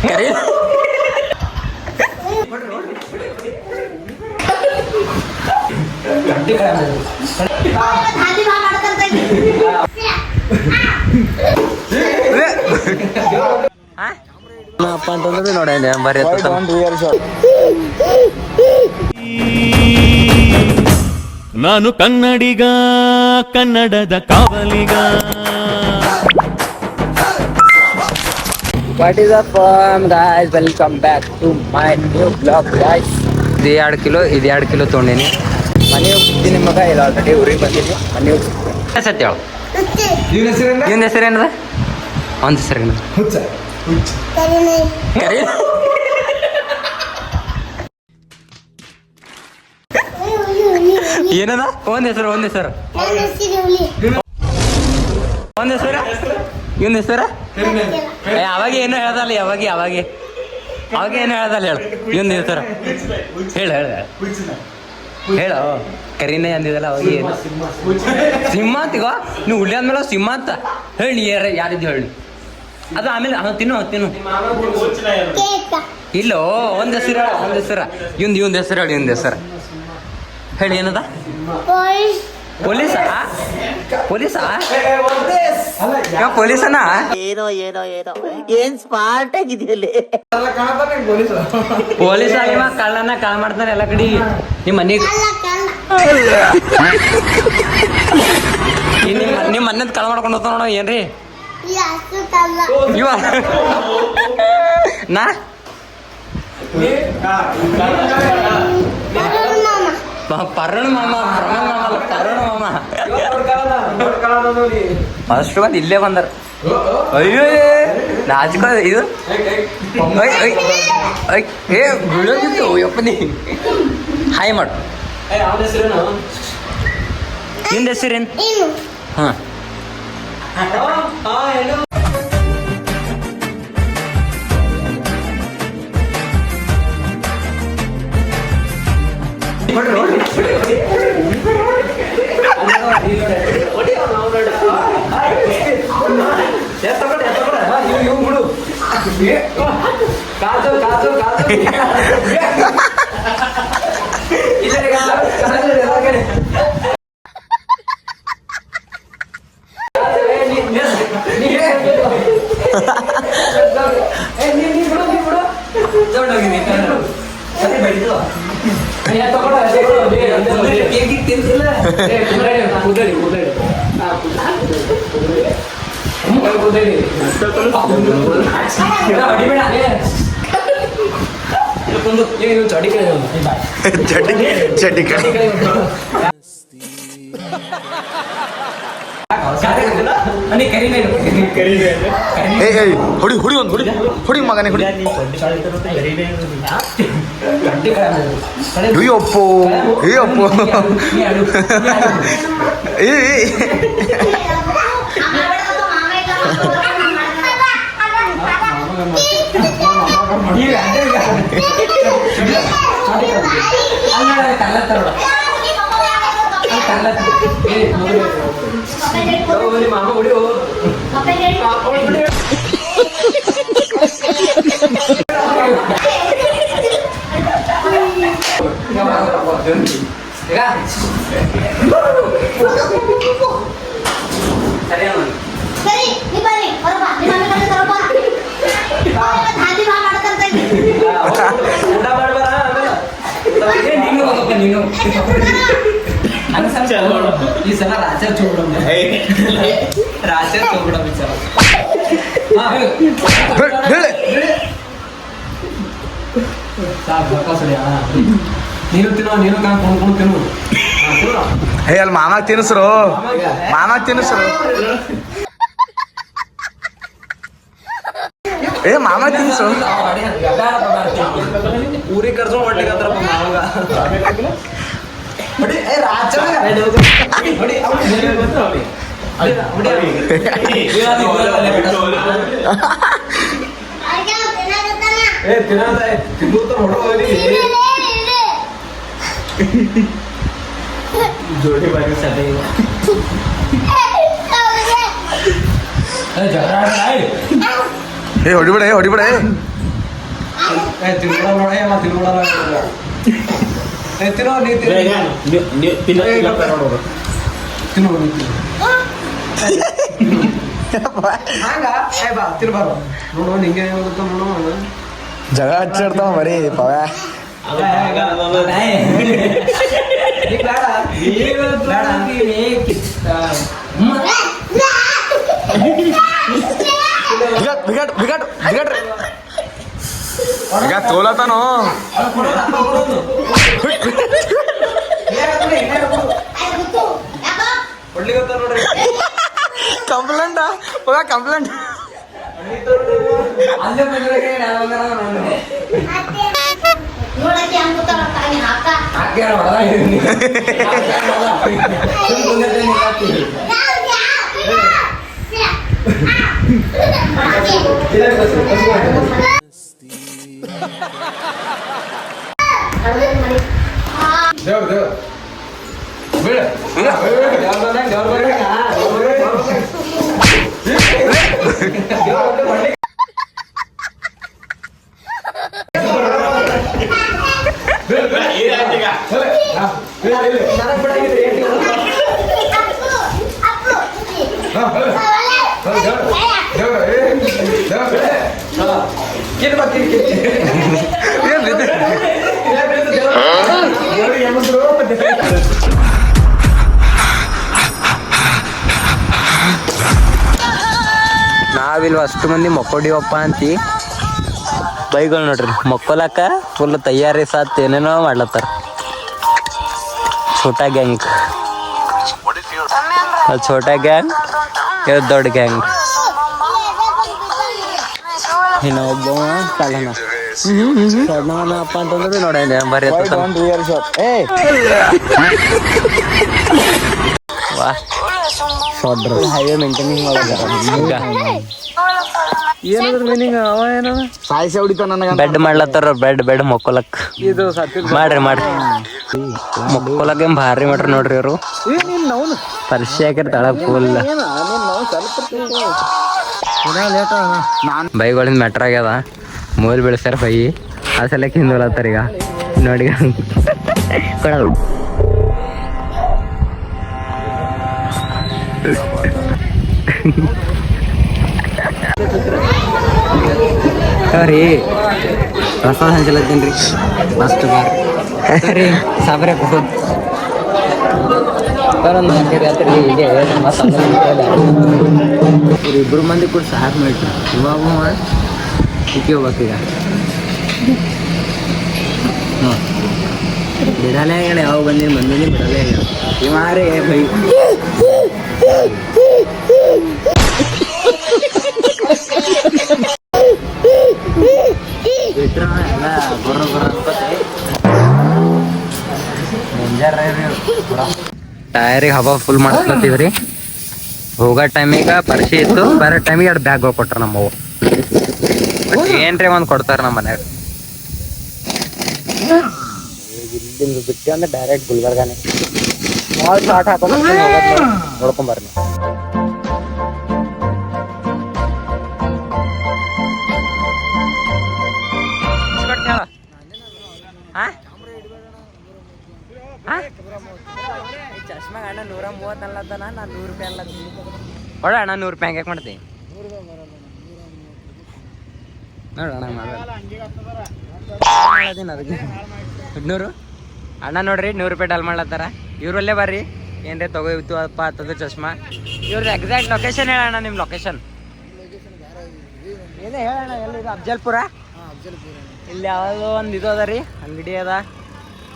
ಕರಿ ಅಪ್ಪ ಅಂತಂದ್ರೆ ನೋಡ ಬರೀ ನಾನು ಕನ್ನಡಿಗ, ಕನ್ನಡದ ಕಾವಲಿಗ. What is up guys, welcome back to my new vlog guys. ಇದು 2 ಕಿಲೋ ತೊಗೊಂಡೀನಿ. ಮನೆ ಹೋಗ್ತೀನಿ ಮಗ, ಇಲ್ಲ ಆಲ್ರೆಡಿ ಊರಿಗೆ ಬಂದೀನಿ. ಮನೆ ಹೋಗ್ತೀನಿ ಸತ್ಯ ಹೇಳು. ಇವನ ಹೆಸರೇನದ? ಅವನ ಹೆಸರೇನದ? ಕರಿ ಏನದ? ಒಂದ್ ಹೆಸರು ಇವನ ಹೆಸರ ಅವಾಗ ಏನು ಹೇಳ್ದಲ್ಲ, ಅವಾಗ ಏನು ಹೇಳ್ದಲ್ಲ ಹೇಳು. ಇವನ್ ಹೆಸರ ಹೇಳ ಕರೀನೇ ಅಂದಿದಲ್ಲ ಅವಾಗ ಏನು? ಸಿಂಹ ಅಂತೀಗ ನೀವು ಹುಳಿ ಅಂದ್ಮೇಲೆ ಸಿಂಹ ಅಂತ ಹೇಳಿ. ಯಾರಿದ್ದು ಹೇಳಿ ಅದು ಆಮೇಲೆ ತಿನ್ನು ಇಲ್ಲೋ. ಒಂದ್ ಹೆಸರು ಇವನ್ ಹೆಸರು ಹೇಳಿ. ಇವನ್ ಹೆಸರು ಹೇಳಿ ಏನದ? ಪೊಲೀಸನ? ಏನೋ ಏನ್ ಸ್ಮಾರ್ಟ್ ಆಗಿದೆಯಲ್ಲಿ. ಪೊಲೀಸ್ ಆಗಿ ಕಳ್ಳನ ಕಾಲ್ ಮಾಡ್ತಾನೆ ಎಲ್ಲ ಕಡೆ. ನಿಮ್ಮ ಮನೆಗೆ ನಿಮ್ಮ ಮನೆದ್ ಕಾಲ್ ಮಾಡ್ಕೊಂಡು ಹೋಗ್ತಾವ ನೋಡ. ಏನ್ರಿ ಇವ ನಾ ಪರ್ಣ ಮಾಮ ಫಸ್ಟ್ ಬಂದು ಇಲ್ಲೇ ಬಂದಾರ. ಅಯ್ಯೋ ನಾಚಿಕ ಇದು ಬಿಡೋದಿತ್ತು ಯಪ್ಪನಿ. ಹಾಯ್ ಮಾಡು. ನಿಂದ ಹೆಸರೇನು? ಹಾಂ ಹೊಡಿ ಮಗನೇ ಹೊಡಿ. ಅಯ್ಯಪ್ಪೋ ನೀನು ಈ ಸಲ ರಾಜರ್ ಚೋಬಿಡ ವಿಚಾರ. ನೀನು ತಿನ್ನೋ, ನೀನು ಕೊಂಡ್ಕೊಂಡು ತಿನ್ನು. ಅಲ್ಲಿ ಮಾಮಾಗ ತಿನ್ನಿಸ್ರು. ಮಾಮ ತಿನ್ಸು. ಊರಿಗೆ ಕರ್ಸೋ ಹೊಟ್ಟೆಗೆ ಹತ್ರಪ್ಪ ಮಾವಾಗ. ಜೋಡಿ ಬಾರಿ ಸದೆ ಜಗಳ ಹೊಡಿಬೇಡ ಹೊಡಿಬೇಡ. ತಿನ್ಬಿಡ ನೋಡ ತಿನ್ಬಿಡಲ್ಲ ತಿನ್ನೋ ನೀ ತಿನ್ನು ಹಂಗ ಬಾ ತಿನ್ಬಾರ್ದು ನೋಡುವ ನಿಂಗೆ ನೋಡುವ ಜಗ ಹಚ್ಚಿಡ್ತಾವ ಬರೀ ಪವ. ಈಗ ತೋಲತಾನು ಕಂಪ್ಲೇಂಟ್ ಕಂಪ್ಲೇಂಟ್ ನಾವಿಲ್ವ ಅಷ್ಟು ಮಂದಿ ಮಕ್ಕೊಡಿವಪ್ಪ ಅಂತಿ ಬೈಗಳು ನೋಡ್ರಿ ಮಕ್ಕೊಲಕ್ಕ ಫುಲ್ ತಯಾರಿ ಸಾತ್ ಏನೇನೋ ಮಾಡ್ಲತ್ತಾರ. ಛೋಟಾ ಗ್ಯಾಂಗ್ ಛೋಟಾ ಗ್ಯಾಂಗ್ ಇವ್ ದೊಡ್ಡ ಗ್ಯಾಂಗ್. ಇನ್ನೊಬ್ಬ ಸಣ್ಣವನಪ್ಪ ಅಂತಂದ್ರೆ ನೋಡಿ ಬರೀ ಹೈವೇ ಮೇಂಟೈನಿಂಗ್ ಸಾಯಿಸಿ ಹೊಡಿತಾನ ನನಗ. ಬೆಡ್ ಮಾಡ್ಲತ್ತಾರ ಬೆಡ್ ಮಕ್ಕೊಲಕ್ ಮಾಡ್ರಿ ಮಕ್ಕೊಲಕ್ ಏನ್ ಭಾರಿ ಮಾಡ್ರಿ ನೋಡ್ರಿ ಅವ್ರು. ಪರಿಚಯ ಹಾಕಿರ್ ತಳಗ್ ಫುಲ್ ಬೈಗಳಿಂದ ಮೆಟ್ರ ಆಗ್ಯದ. ಮೂಲ್ ಬೆಳೆಸ್ಯಾರ ಬೈ ಆ ಸಲಕ್ಕೆ ಹಿಂದೋಲತ್ತಾರ ಈಗ ನೋಡಿ. ರೀ ರಸ ಹಂಚಲತ್ತೀನಿ ರೀ ಫಸ್ಟ್ ಬಾರ್ ರೀ ಸಾಬ್ರೆ ಕೊಡೋದು ಇಬ್ರು ಮಂದಿ ಕೂಡ ಸಾಕು ಮಾಡ್ರಿ. ಇವಾಗ ಇಕ್ಕಿ ಹೋಗ್ಬೇಕೀಗ ಬಿಡಲೇ ಆಗ್ಯಾಳ. ಯಾವ ಬಂದಿನ ಮಂದಿನಿ ಬಿಡಲೇ ಆಗ್ಯಾಳ. ಇವಾರೇ ಬೈ ಬಿಟ್ರ ಎಲ್ಲ ಬರೋ ಟೈರಿಗೆ ಹವಾ ಫುಲ್ ಮಾಡ್ತೀವ್ರಿ. ಹೋಗೋ ಟೈಮಿಗೆ ಪರಿಚಯ ಇತ್ತು, ಬರೋ ಟೈಮಿಗೆ ಎರಡು ಬ್ಯಾಗ್ಗಳು ಕೊಟ್ಟಾರ ನಮ್ಮವು. ಬಟ್ ಏನ್ರಿ ಒಂದು ಕೊಡ್ತಾರ ನಮ್ಮ ಮನ್ಯಾಗ. ಇಲ್ಲಿಂದ ಬಿಟ್ಟು ಅಂದ್ರೆ ಡೈರೆಕ್ಟ್ ಗುಲ್ಬರ್ಗಾನೆ ಶಾರ್ಟ್ ಹಾಕೊಂಡು ನೋಡ್ಕೊಂಬರ್ರಿ. ಚಶ್ಮಾಗ ಅಣ್ಣ 130 ಅನ್ಲತ್ತಾನ, ನಾನು 100 ರೂಪಾಯಿ ಅನ್ಲತ್ತೀನಿ. ಕೊಡ ಅಣ್ಣ 100 ರೂಪಾಯಿ ಹಂಗೆ ಮಾಡ್ತೀನಿ ನೋಡೋಣ ಅದಕ್ಕೆ 200 ಅಣ್ಣ ನೋಡ್ರಿ 100 ರೂಪಾಯಿ ಡಲ್ ಮಾಡ್ಲತ್ತಾರ. ಇವ್ರಲ್ಲೇ ಬರ್ರಿ ಏನ್ರಿ ತಗೋಯ್ತು ಅಪ್ಪ ಅಂತಂದ್ರೆ ಚಶ್ಮಾ. ಇವ್ರದ್ದು ಎಕ್ಸಾಕ್ಟ್ ಲೊಕೇಶನ್ ಹೇಳೋಣ. ನಿಮ್ಮ ಲೊಕೇಶನ್ ಏನೇ ಹೇಳೋಣ. ಎಲ್ಲಿದೆ? ಅಫ್ಜಲ್ಪುರ. ಇಲ್ಲಿ ಯಾವುದೋ ಒಂದು ಇದು ಅದ ರೀ, ಅಂಗಡಿ ಅದ.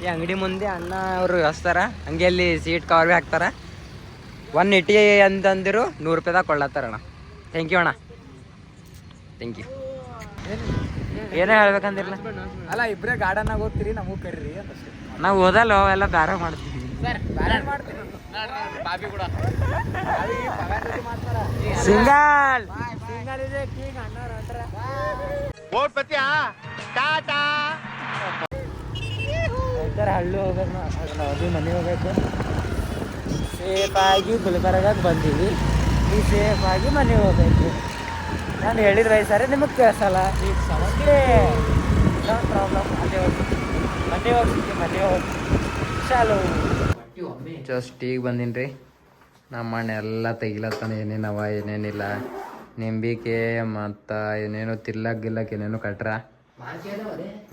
ಈ ಅಂಗಡಿ ಮುಂದೆ ಅಣ್ಣ ಅವರು ಹಚ್ತಾರ. ಹಂಗೆ ಅಲ್ಲಿ ಸೀಟ್ ಕವರ್ ಭೀ ಹಾಕ್ತಾರ. 180 ಅಂತಂದಿರು 100 ರೂಪಾಯಿದಾಗ ಕೊಳ್ಳತ್ತಾರ ಅಣ್ಣ. ಥ್ಯಾಂಕ್ ಯು ಅಣ್ಣ, ಥ್ಯಾಂಕ್ ಯು. ಏನೇ ಹೇಳ್ಬೇಕಂದಿರಲ್ಲ. ಅಲ್ಲ ಇಬ್ಬರೇ ಗಾರ್ಡನ್ನಾಗ ಹೋಗ್ತೀರಿ, ನಮಗೂ ಕರೀರಿ. ನಾವು ಓದಲ್ಲ ಎಲ್ಲ ಬ್ಯಾರೆ ಮಾಡ್ತೀವಿ. ಸಿಂಗಲ್ ಇದೆ ಕಿಂಗ್ ಅಣ್ಣವ್ರ ಹೊಂಟ್ರ. ಹಳ್ಳಿ ಹೋಗ್ಬೇಕು, ನಾವು ಮನೆ ಹೋಗ್ಬೇಕು. ಸೇಫಾಗಿ ಗುಲ್ಬರ್ಗಕ್ಕೆ ಬಂದೀವಿ. ಈ ಸೇಫಾಗಿ ಮನೆಗೆ ಹೋಗ್ಬೇಕು. ನಾನು ಹೇಳಿದ್ರೆ ಸರಿ ನಿಮಗೆ ಕೇಳಿಸಲ್ಲ ಈಗ ಸಮಸ್ಯೆ ಪ್ರಾಬ್ಲಮ್ ಮನೆ ಹೋಗಿ ಚಾಲು ಜಸ್ಟ್ ಈಗ ಬಂದೀನಿ ರೀ ನಮ್ಮ ಅಣ್ಣ ಎಲ್ಲ ತೆಗಿಲತ್ತಾನ ಏನೇನವ ಏನೇನಿಲ್ಲ ನಿಂಬಿಕೆ ಮತ್ತು ಏನೇನೋ ತಿಲ್ಲಕ್ ಏನೇನೋ ಕಟ್ರ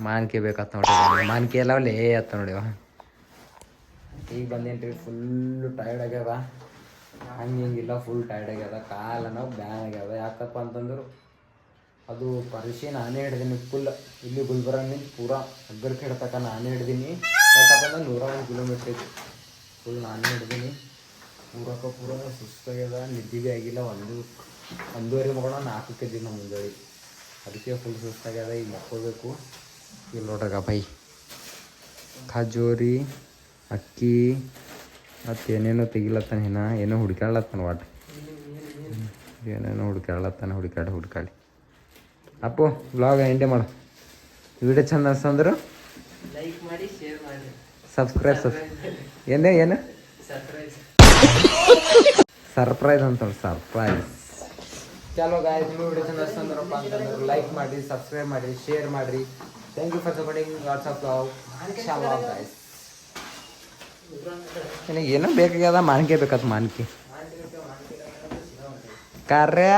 ಮಾನ್ಕೆ ಬೇಕತ್ತ ನೋಡ್ರಿ ಮಾನ್ಕೆ ಎಲ್ಲವಲ್ಲೇ ಅತ್ತ ನೋಡಿ ಈಗ ಬಂದೀನಿ ರೀ ಫುಲ್ಲು ಟೈರ್ಡ್ ಆಗ್ಯದ ಹಿಂಗಿಲ್ಲ ಫುಲ್ ಟೈರ್ಡ್ ಆಗ್ಯದ ಕಾಲನೋ ಬ್ಯಾನ್ ಆಗ್ಯದ ಯಾಕಪ್ಪ ಅಂತಂದ್ರೆ ಅದು ಪರಿಶಿ ನಾನೇ ಹಿಡ್ದೀನಿ ಫುಲ್ ಇಲ್ಲಿ ಗುಲ್ಬರ್ಗಿಂದ ಪೂರಾ ಅಗ್ಗರ್ ಕೆಡ್ತಕ್ಕ ನಾನೇ ಹಿಡ್ದೀನಿ ಯಾಕಪ್ಪ ಅಂದ್ರೆ 101 ಕಿಲೋಮೀಟ್ರ್ ಐತಿ ಫುಲ್ ನಾನೇ ಹಿಡ್ದೀನಿ ಪೂರ ಸುಸ್ತಾಗ್ಯದ ನಿದ್ದೆ ಭೀ ಆಗಿಲ್ಲ ಒಂದೂವರೆ ಮಗೋಣ 4ಕ್ಕೆ ಎದ್ದೀವಿ ನಾವು ಮುಂಜಾನೆ ಅದಕ್ಕೆ ಫುಲ್ ಸುಸ್ತಾಗ್ಯದ ಈಗ ಮಕ್ಕೋಬೇಕು ಇಲ್ಲಿ ನೋಡ್ರಗ ಬೈ ಖಜೂರಿ ಅಕ್ಕಿ ಮತ್ತು ಏನೇನೋ ತೆಗಿಲತ್ತಾನ ಏನೋ ಹುಡ್ಕಾಡ್ಲತ್ತಾನ ವಾಟ್ ಏನೇನೋ ಹುಡ್ಕಾಡ್ಲತ್ತಾನ ಹುಡ್ಕಾಡಿ ಅಪ್ಪು ಬ್ಲಾಗ್ ಎಂಡೆ ಮಾಡು ವಿಡಿಯೋ ಚಂದ ಅನ್ಸಂದ್ರೆ ಲೈಕ್ ಮಾಡಿ ಶೇರ್ ಮಾಡಿ ಸಬ್ಸ್ಕ್ರೈಬ್ ಏನು ಸರ್ಪ್ರೈಸ್ ಅಂತ ಸರ್ಪ್ರೈಸ್ ಚಲೋ ಗಾಯ್ಸ್ ನಿಮ್ಮ ವಿಡಿಯೋ ಚಂದ ಅನ್ಸಂದ್ರಪ್ಪ ಅಂತಂದ್ರೆ ಲೈಕ್ ಮಾಡಿ ಸಬ್ಸ್ಕ್ರೈಬ್ ಮಾಡಿ ಶೇರ್ ಮಾಡಿರಿ thank you for supporting lots of love ಚಲೋ ಗಾಯ್ಸ್ ನಿನಗೆ ಏನೋ ಬೇಕಾಗ್ಯದ ಮಾನ್ಕೆ ಬೇಕತ್ ಮಾನ್ಕೆ ಕಾರ್ಯ